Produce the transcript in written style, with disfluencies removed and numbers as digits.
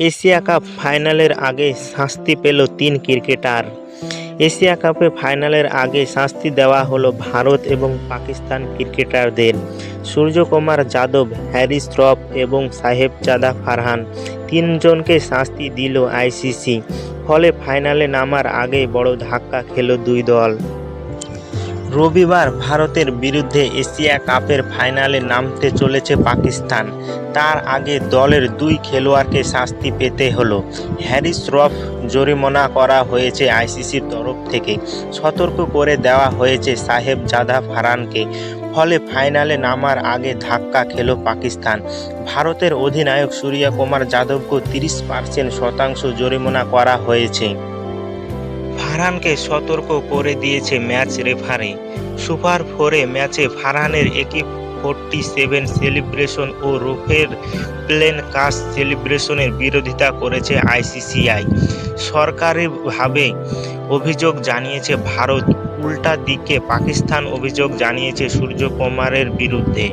Asia cup ফাইনালের আগে শাস্তি পেল ৩ ক্রিকেটার। এশিয়া কাপে ফাইনালের আগে শাস্তি দেওয়া হলো ভারত এবং পাকিস্তান ক্রিকেটারদের। সূর্যকুমার যাদব, হ্যারিস শ্রফ এবং সাহেবজাদা ফারহান তিনজনকে শাস্তি দিল আইসিসি। ফলে ফাইনালে নামার আগেই বড় ধাক্কা খেল দুই দল। রবিবার ভারতের বিরুদ্ধে এশিয়া কাপের ফাইনালে নামতে চলেছে পাকিস্তান। তার আগে দলের দুই খেলোয়াড়কে শাস্তি পেতে হলো। হ্যারিস শ্রফ জরিমানা করা হয়েছে আইসিসির তরফ থেকে। সতর্ক করে দেওয়া হয়েছে সাহেবজাদা ফারহানকে। ফলে ফাইনালে নামার আগে ধাক্কা খেল পাকিস্তান। ভারতের অধিনায়ক সূর্যকুমার যাদবকে 30% জরিমানা করা হয়েছে। ফারহানকে সতর্ক করে দিয়েছে ম্যাচ রেফারি। সুপার 4 ম্যাচে ফারহানের AK-47 সেলিব্রেশন ও রফের প্লেন কাশ সেলিব্রেশনের বিরোধিতা করেছে আইসিসিআই। সরকারিভাবে অভিযোগ জানিয়েছে ভারত, উল্টা দিকে পাকিস্তান অভিযোগ জানিয়েছে সূর্যকুমারের বিরুদ্ধে।